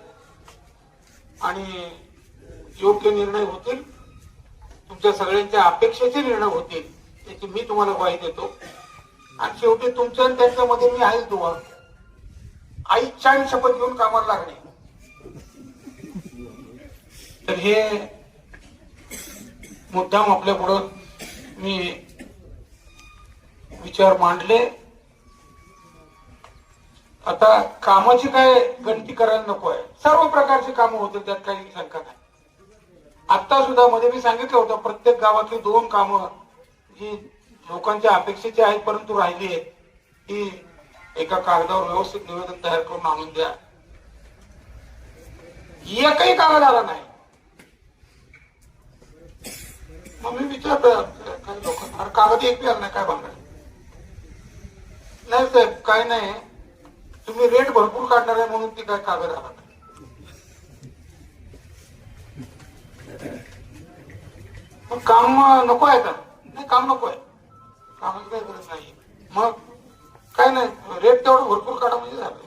आणि योग्य निर्णय होतील. तुमच्या सगळ्यांच्या अपेक्षेचे निर्णय होतील याची मी तुम्हाला ग्वाही देतो. आणि शेवटी तुमच्या आणि त्यांच्यामध्ये मी आहेच दुवा. आईच्या शपथ घेऊन कामाला लागणे. तर हे मुद्दाम आपल्या पुढं मी विचार मांडले. आता कामाची काय गणती करायला नको आहे. सर्व प्रकारची कामं होतील, त्यात काही शंका नाही. आता सुद्धा मध्ये मी सांगितलं होतं प्रत्येक गावातली 2 कामं जी लोकांच्या अपेक्षेची आहेत परंतु राहिली आहेत ती एका कागदावर व्यवस्थित निवेदन तयार करून आणून द्या. एकही कागद आला नाही. मग मी विचारलं काही लोकांना, कागद एक बी आला नाही, काय भानगड? नाही साहेब काय नाही, तुम्ही रेट भरपूर काढणार आहे म्हणून ती काय कागद आला नाही. मग काम नको आहे का? नाही काम नको आहे, कामाची काही गरज नाही. मग काय नाही, रेट तेवढं भरपूर काढा म्हणजे झालं.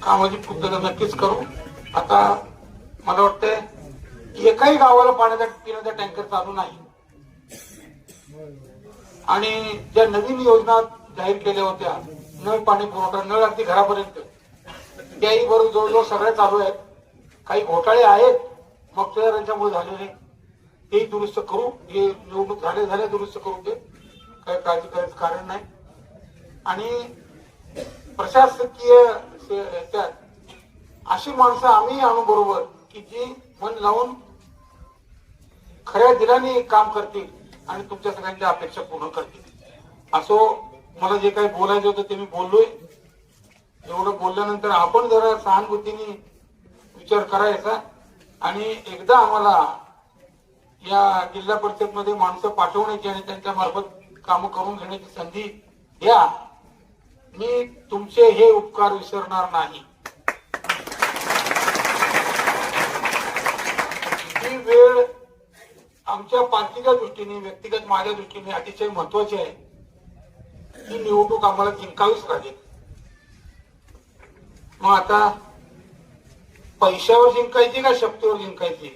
कामाची पूर्तता नक्कीच करू. आता मला वाटतंय एकाही गावाला पिण्याचा टँकर चालू नाही आणि ज्या नवीन योजना जाहीर केल्या होत्या, नळ पाणी पुरवठा, नळ अगदी घरापर्यंत, त्याही बरोबर जवळजवळ सगळ्या चालू आहेत. काही घोटाळे आहेत मक्तेदारांच्यामुळे झालेले, तेही दुरुस्त करू. हे निवडणूक झाले दुरुस्त करू, ते काही काळजी करायचं कारण नाही. आणि प्रशासकीय त्यात अशी माणसं आम्ही आणू बरोबर की जी मन लावून खऱ्या दिलाने काम करतील आणि तुमच्या सगळ्यांच्या अपेक्षा पूर्ण करतील. असो, मला जे काही बोलायचं होतं ते मी बोललोय. एवढं बोलल्यानंतर आपण जरा सहानुभूतीने विचार करायचा आणि एकदा आम्हाला या जिल्हा परिषदमध्ये माणसं पाठवण्याची आणि त्यांच्या मार्फत कामं करून घेण्याची संधी द्या. मी तुमचे हे उपकार विसरणार नाही. ही वेळ आमच्या पार्टीच्या दृष्टीने, व्यक्तिगत माझ्या दृष्टीने अतिशय महत्वाची आहे. ही निवडणूक आम्हाला जिंकावीच लागेल. मग आता पैशावर जिंकायची का शक्तीवर जिंकायची,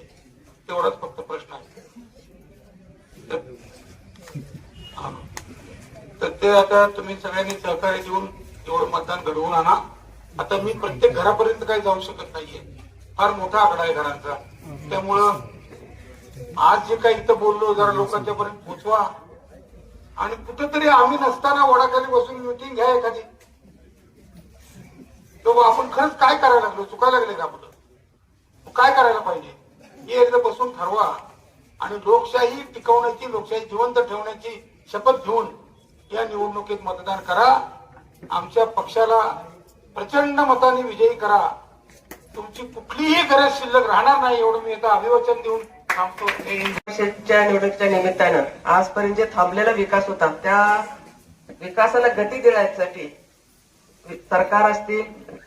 तेवढाच फक्त प्रश्न आहे. तर ते आता तुम्ही सगळ्यांनी सहकार्य देऊन एवढं मतदान घडवून आणा. आता मी प्रत्येक घरापर्यंत काही जाऊ शकत नाहीये, फार मोठा आकडा आहे घरांचा. त्यामुळं आज जे काही इथं बोललो जरा लोकांच्या पर्यंत पोहोचवा आणि कुठेतरी आम्ही नसताना वडाखाली बसून मिटिंग घ्या एखादी. तो आपण खरंच काय करायला लागलो, चुकायला लागले का आपलं, काय करायला पाहिजे हे एकदा बसून ठरवा आणि लोकशाही टिकवण्याची, लोकशाही जिवंत ठेवण्याची शपथ घेऊन या निवडणुकीत मतदान करा. आमच्या पक्षाला प्रचंड मताने विजयी करा. तुमची कुठलीही गरज शिल्लक राहणार नाही एवढं मी आता अभिवचन देऊन थांबतो. परिषदच्या निवडणुकीच्या निमित्तानं आजपर्यंत जे थांबलेला विकास होता त्या विकासाला गती देण्यासाठी सरकार असतील,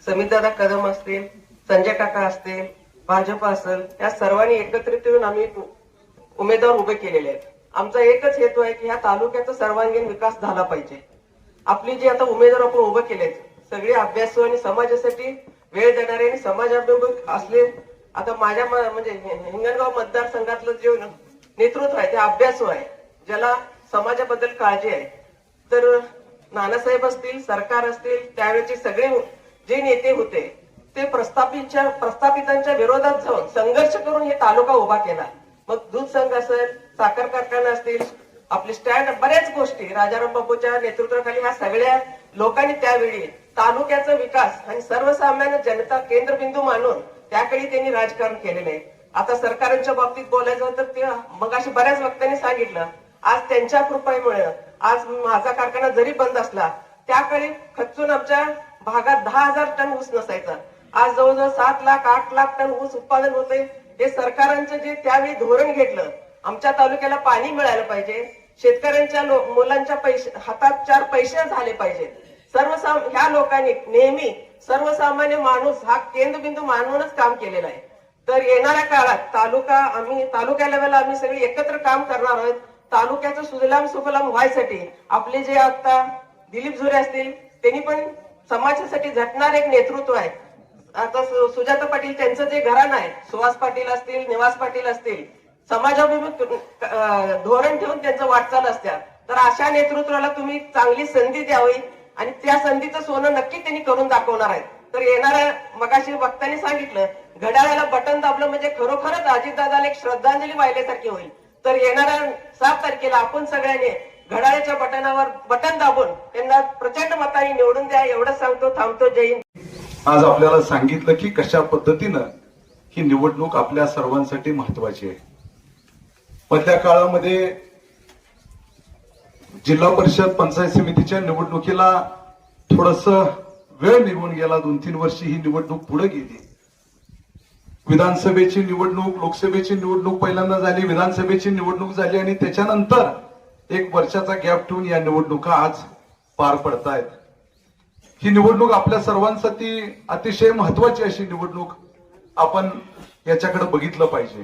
समितदादा कदम असतील, संजय काका असतील, भाजप असेल, या सर्वांनी एकत्रित येऊन आम्ही उमेदवार उभे केलेले आहेत. आमचा एकच हेतू आहे की ह्या तालुक्याचा सर्वांगीण विकास झाला पाहिजे. आपली जी आता उमेदवार आपण उभे केलेत सगळे अभ्यासू आणि समाजासाठी वेळ देणारे आणि समाजाभिमुख असले. आता माझ्या म्हणजे हिंगणगाव मतदारसंघातलं जे नेतृत्व आहे ते अभ्यासू आहे, ज्याला समाजाबद्दल काळजी आहे. तर नानासाहेब असतील, सरकार असतील, त्यावेळेचे सगळे जे नेते होते ते प्रस्थापितांच्या विरोधात जाऊन संघर्ष करून हे तालुका उभा केला. मग दूध संघ असेल, साखर कारखाना असतील, आपले स्टँड, बऱ्याच गोष्टी राजाराम बापूच्या नेतृत्वाखाली ह्या सगळ्या लोकांनी त्यावेळी तालुक्याचा विकास आणि सर्वसामान्य जनता केंद्रबिंदू मानून त्याकडे त्यांनी राजकारण केलेलं आहे. आता सरकारांच्या बाबतीत बोलायचं तर ते मग अशी बऱ्याच वक्त्यांनी सांगितलं, आज त्यांच्या कृपेमुळे आज माझा कारखाना जरी बंद असला त्याकडे खचून आमच्या भागात 10,000 टन ऊस नसायचा. आज जवळजवळ 7 लाख 8 लाख टन ऊस उत्पादन होते. हे सरकारांचं जे त्यावेळी धोरण घेतलं, आमच्या तालुक्याला पाणी मिळालं पाहिजे, शेतकऱ्यांच्या मुलांच्या हातात 4 पैसे झाले पाहिजे. ह्या लोकांनी नेहमी सर्वसामान्य माणूस हा केंद्रबिंदू मानूनच काम केलेलं आहे. तर येणाऱ्या काळात तालुक्या लेवलला आम्ही सगळे एकत्र काम करणार आहोत. तालुक्याचं सुजलाम सुफलाम व्हायसाठी आपले जे आता दिलीप झुरे असतील त्यांनी पण समाजासाठी झटणार एक नेतृत्व आहे. आता सुजाता पाटील त्यांचं जे घराणं आहे, सुहास पाटील असतील, निवास पाटील असतील, समाजाभिमुख धोरण ठेवून त्यांचं वाटचाल असत्या. तर अशा नेतृत्वाला तुम्ही चांगली संधी द्यावी आणि त्या संधीचं सोनं नक्की त्यांनी करून दाखवणार आहेत. तर येणाऱ्या मगाशी वक्त्यांनी सांगितलं घड्याळाला बटन दाबलं म्हणजे खरोखरच अजितदादाला एक श्रद्धांजली वाहिल्यासारखी होईल. तर येणाऱ्या 7 तारखेला आपण सगळ्यांनी घड्याळाच्या बटनावर बटन दाबून त्यांना प्रचंड मताने निवडून द्या. एवढं सांगतो, थांबतो. जय हिंद. आज आपल्याला सांगितलं की कशा पद्धतीनं ही निवडणूक आपल्या सर्वांसाठी महत्वाची आहे. मधल्या काळामध्ये जिल्हा परिषद पंचायत समितीच्या निवडणुकीला थोडस वेळ निघून गेला. 2-3 वर्षी ही निवडणूक पुढे गेली. विधानसभेची निवडणूक, लोकसभेची निवडणूक पहिल्यांदा झाली, विधानसभेची निवडणूक झाली आणि त्याच्यानंतर 1 वर्षाचा गॅप ठेवून या निवडणुका आज पार पडतायत. ही निवडणूक आपल्या सर्वांसाठी अतिशय महत्वाची अशी निवडणूक आपण याच्याकडे बघितलं पाहिजे.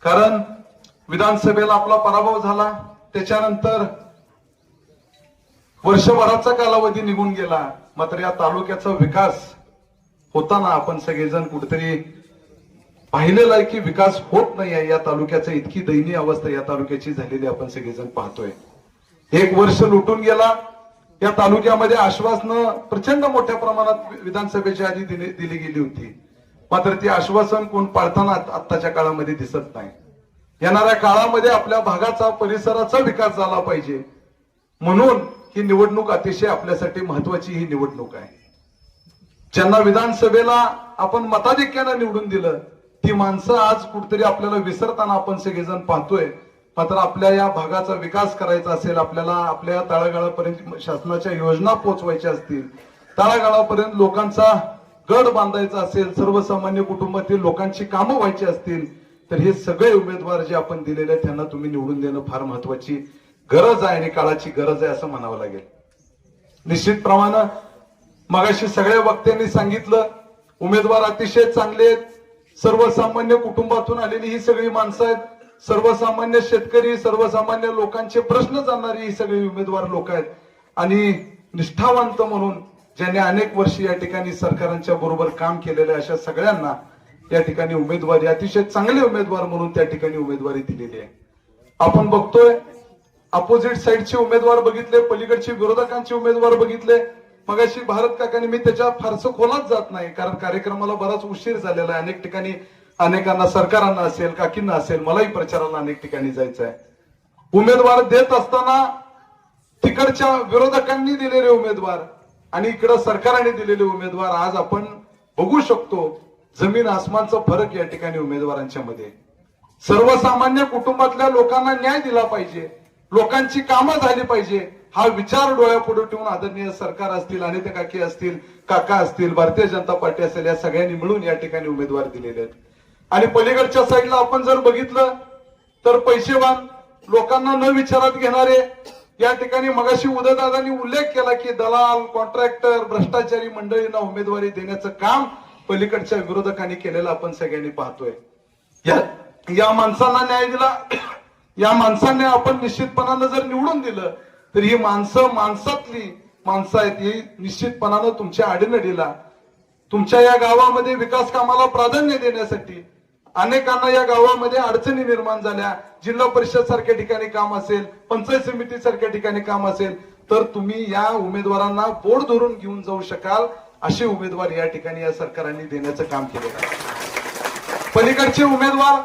कारण विधानसभेला आपला पराभव झाला, त्याच्यानंतर वर्षभराचा कालावधी निघून गेला. मात्र या तालुक्याचा विकास होताना आपण सगळेजण कुठेतरी पाहिलेलं आहे की विकास होत नाही आहे. या तालुक्याचं इतकी दयनीय अवस्था या तालुक्याची झालेली आपण सगळेजण पाहतोय. 1 वर्ष लुटून गेला. या तालुक्यामध्ये आश्वासनं प्रचंड मोठ्या प्रमाणात विधानसभेच्या आधी दिली गेली होती. मात्र ती आश्वासन कोण पाळताना आत्ताच्या काळामध्ये दिसत नाही. येणाऱ्या काळामध्ये आपल्या भागाचा परिसराचा विकास झाला पाहिजे म्हणून ही निवडणूक अतिशय आपल्यासाठी महत्वाची ही निवडणूक आहे. ज्यांना विधानसभेला आपण मताधिक्यानं निवडून दिलं ती माणसं आज कुठेतरी आपल्याला विसरताना आपण सगळेजण पाहतोय. मात्र आपल्या या भागाचा विकास करायचा असेल, आपल्याला आपल्या तळागाळापर्यंत शासनाच्या योजना पोहोचवायच्या असतील, तळागाळापर्यंत लोकांचा गड बांधायचा असेल, सर्वसामान्य कुटुंबातील लोकांची कामं व्हायची असतील, तर हे सगळे उमेदवार जे आपण दिलेले आहेत त्यांना तुम्ही निवडून देणं फार महत्वाची गरज आहे आणि काळाची गरज आहे असं म्हणावं लागेल. निश्चितप्रमाणे मगाशी सगळ्या वक्त्यांनी सांगितलं उमेदवार अतिशय चांगले आहेत. सर्वसामान्य कुटुंबातून आलेली ही सगळी माणसं आहेत. सर्वसामान्य शेतकरी, सर्वसामान्य लोकांचे प्रश्न जाणणारी ही सगळी उमेदवार लोक आहेत आणि निष्ठावंत म्हणून ज्यांनी अनेक वर्ष या ठिकाणी सरकारांच्या बरोबर काम केलेल्या अशा सगळ्यांना या ठिकाणी उमेदवारी, अतिशय चांगले उमेदवार म्हणून त्या ठिकाणी उमेदवारी दिलेली आहे. आपण बघतोय अपोजिट साईडचे उमेदवार बघितले, पलीकडचे विरोधकांचे उमेदवार बघितले. मगाशी भारत काकांनी, मी त्याच्या फारसं खोलात जात नाही कारण कार्यक्रमाला बराच उशीर झालेला आहे. अनेक ठिकाणी अनेकांना, सरकारांना असेल, काकींना असेल, मलाही प्रचाराला अनेक ठिकाणी जायचं आहे. उमेदवार देत असताना तिकडच्या विरोधकांनी दिलेले उमेदवार आणि इकडं सरकारने दिलेले उमेदवार आज आपण बघू शकतो जमीन आसमानचा फरक या ठिकाणी उमेदवारांच्या मध्ये. सर्वसामान्य कुटुंबातल्या लोकांना न्याय दिला पाहिजे, लोकांची कामं झाली पाहिजे हा विचार डोळ्यापुढे ठेवून आदरणीय सरकार असतील, अनिता काकी असतील, काका असतील, भारतीय जनता पार्टी असेल, या सगळ्यांनी मिळून या ठिकाणी उमेदवार दिलेले आहेत. आणि पलीकडच्या साईडला आपण जर बघितलं तर पैसेवान लोकांना न विचारात घेणारे या ठिकाणी मगाशी उदयदादांनी उल्लेख केला की दलाल, कॉन्ट्रॅक्टर, भ्रष्टाचारी मंडळींना उमेदवारी देण्याचं काम पलीकडच्या विरोधकांनी केलेलं आपण सगळ्यांनी पाहतोय. या माणसांना न्याय दिला, या माणसांनी आपण निश्चितपणानं जर निवडून दिलं तर ही माणसं माणसातली माणसं आहेत. ही निश्चितपणानं तुमच्या आडीनडीला, तुमच्या या गावामध्ये विकास कामाला प्राधान्य देण्यासाठी अनेकांना या गावामध्ये अडचणी निर्माण झाल्या. जिल्हा परिषद सारख्या ठिकाणी काम असेल, पंचायत समिती सारख्या ठिकाणी काम असेल तर तुम्ही या उमेदवारांना बोट धरून घेऊन जाऊ शकाल असे उमेदवार या ठिकाणी या सरकारने देण्याचं काम केलं. पलीकडचे उमेदवार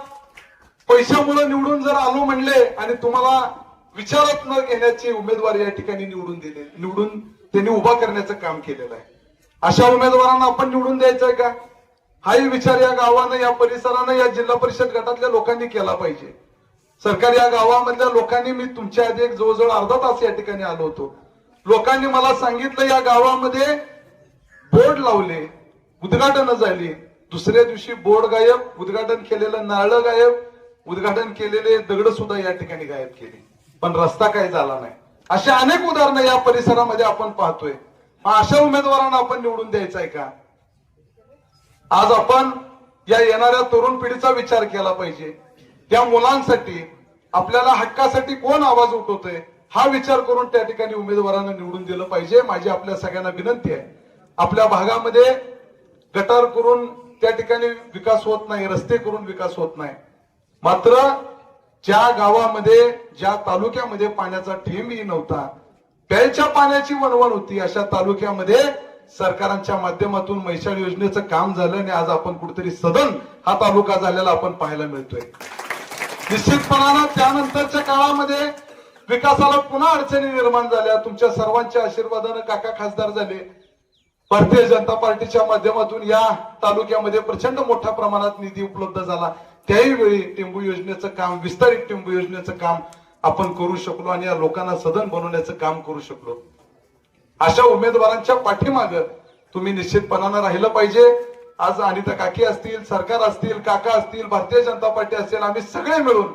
पैशामुळे निवडून जर आलो म्हणले आणि तुम्हाला विचारात न घेण्याचे उमेदवार या ठिकाणी निवडून त्यांनी उभा करण्याचं काम केलेलं आहे. अशा उमेदवारांना आपण निवडून द्यायचंय का हाही विचार या गावानं, या परिसरानं, या जिल्हा परिषद गटातल्या लोकांनी केला पाहिजे. सरकार या गावामधल्या लोकांनी, मी तुमच्या आधी एक जवळजवळ अर्धा तास या ठिकाणी आलो होतो, लोकांनी मला सांगितलं या गावामध्ये बोर्ड लावले, उद्घाटन झाली, दुसऱ्या दिवशी बोर्ड गायब, उद्घाटन केलेलं नारळ गायब, उद्घाटन केलेले दगड सुद्धा या ठिकाणी गायब केले, पण रस्ता काही झाला नाही. अशा अनेक उदाहरणं या परिसरामध्ये आपण पाहतोय. अशा उमेदवारांना आपण निवडून द्यायचं आहे का? आज आपण या येणाऱ्या तरुण पिढीचा विचार केला पाहिजे. त्या मुलांसाठी, आपल्याला हक्कासाठी कोण आवाज उठवतोय हा विचार करून त्या ठिकाणी उमेदवारांना निवडून दिलं पाहिजे. माझी आपल्या सगळ्यांना विनंती आहे, आपल्या भागामध्ये गटार करून त्या ठिकाणी विकास होत नाही, रस्ते करून विकास होत नाही. मात्र ज्या गावामध्ये, ज्या तालुक्यामध्ये पाण्याचा थेंबही नव्हता, प्यायच्या पाण्याची वणवण होती, अशा तालुक्यामध्ये सरकारांच्या माध्यमातून म्हैसाळ योजनेचं काम झालं आणि आज आपण कुठेतरी सदन हा तालुका झालेला आपण पाहायला मिळतोय. निश्चितपणानं त्यानंतरच्या काळामध्ये विकासाला पुन्हा अडचणी निर्माण झाल्या. तुमच्या सर्वांच्या आशीर्वादानं काका खासदार झाले. भारतीय जनता पार्टीच्या माध्यमातून या तालुक्यामध्ये प्रचंड मोठ्या प्रमाणात निधी उपलब्ध झाला. त्याही वेळी टेंबू योजनेचं काम, विस्तारित टेंबू योजनेचं काम आपण करू शकलो आणि या लोकांना सदन बनवण्याचं काम करू शकलो. अशा उमेदवारांच्या पाठीमागं तुम्ही निश्चितपणानं राहिलं पाहिजे. आज अनिता काकी असतील, सरकार असतील, काका असतील, भारतीय जनता पार्टी असेल, आम्ही सगळे मिळून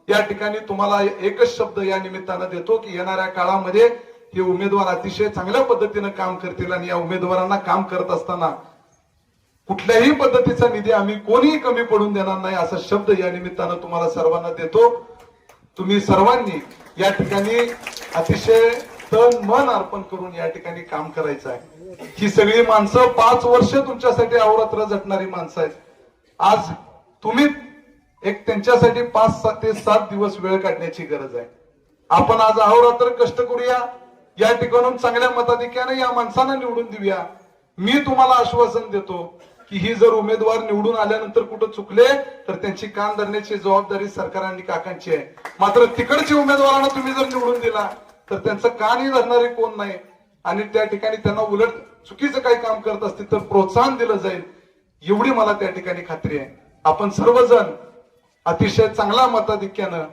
या ठिकाणी तुम्हाला एकच शब्द या निमित्तानं देतो की येणाऱ्या काळामध्ये हे उमेदवार अतिशय चांगल्या पद्धतीनं काम करतील आणि या उमेदवारांना काम करत असताना कुठल्याही पद्धतीचा निधी आम्ही कोणीही कमी पडून देणार नाही असा शब्द या निमित्तानं तुम्हाला सर्वांना देतो. तुम्ही सर्वांनी या ठिकाणी अतिशय तन मन अर्पण करून या ठिकाणी काम करायचं आहे. ही सगळी माणसं 5 वर्ष तुमच्यासाठी अहोरात्र झटणारी माणसं आहेत. आज तुम्ही एक त्यांच्यासाठी 5 ते 7 दिवस वेळ काढण्याची गरज आहे. आपण आज अहोरात्र कष्ट करूया, या ठिकाणून चांगल्या मताधिक्याने या माणसांना निवडून देऊया. मी तुम्हाला आश्वासन देतो की ही जर उमेदवार निवडून आल्यानंतर कुठं चुकले तर त्यांची कान धरण्याची जबाबदारी सरकार आणि काकांची आहे. मात्र तिकडच्या उमेदवारांना तुम्ही जर निवडून दिला तर त्यांचं कानही धरणारे कोण नाही आणि त्या ठिकाणी त्यांना उलट चुकीचं काही काम करत असतील तर प्रोत्साहन दिलं जाईल एवढी मला त्या ठिकाणी खात्री आहे. आपण सर्वजण अतिशय चांगल्या मताधिक्यानं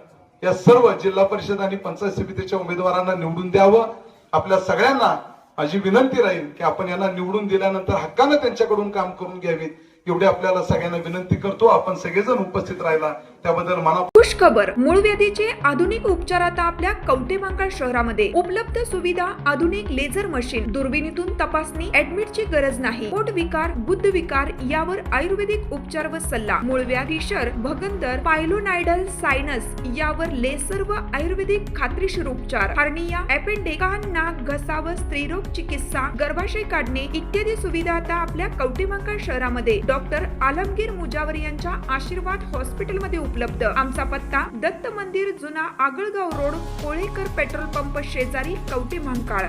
या सर्व जिल्हा परिषद आणि पंचायत समितीच्या उमेदवारांना निवडून द्यावं. आपल्या सगळ्यांना माझी विनंती राहील की आपण यांना निवडून दिल्यानंतर हक्कानं त्यांच्याकडून काम करून घ्यावीत एवढी आपल्याला सगळ्यांना विनंती करतो. आपण सगळेजण उपस्थित राहिला त्याबद्दल मला खुश खबर. मूळ व्याधीचे आधुनिक उपचार आता आपल्या कवठेमहांकाळ शहरामध्ये उपलब्ध. सुविधा आधुनिक लेझर मशीन, दुर्बिणीतून तपासणी, ऍडमिटची गरज नाही. पोट विकार, गुद्ध विकार यावर आयुर्वेदिक उपचार व सल्ला. मूळ व्याधी, शर, भगंदर, पायलोनायडल, सायनस यावर लेसर व आयुर्वेदिक खात्रीशीर उपचार. हार्निया, अपेंडिक्स, कान, नाक, घसा व स्त्रीरोग चिकित्सा, गर्भाशय काढणे इत्यादी सुविधा आता आपल्या कवठेमहांकाळ शहरामध्ये डॉक्टर आलमगीर मुजावर यांच्या आशीर्वाद हॉस्पिटलमध्ये उपलब्ध. आमचा पत्ता दत्त मंदिर, जुना Agalgaon road, Kolekar petrol pump शेजारी, कवठेमहांकाळ.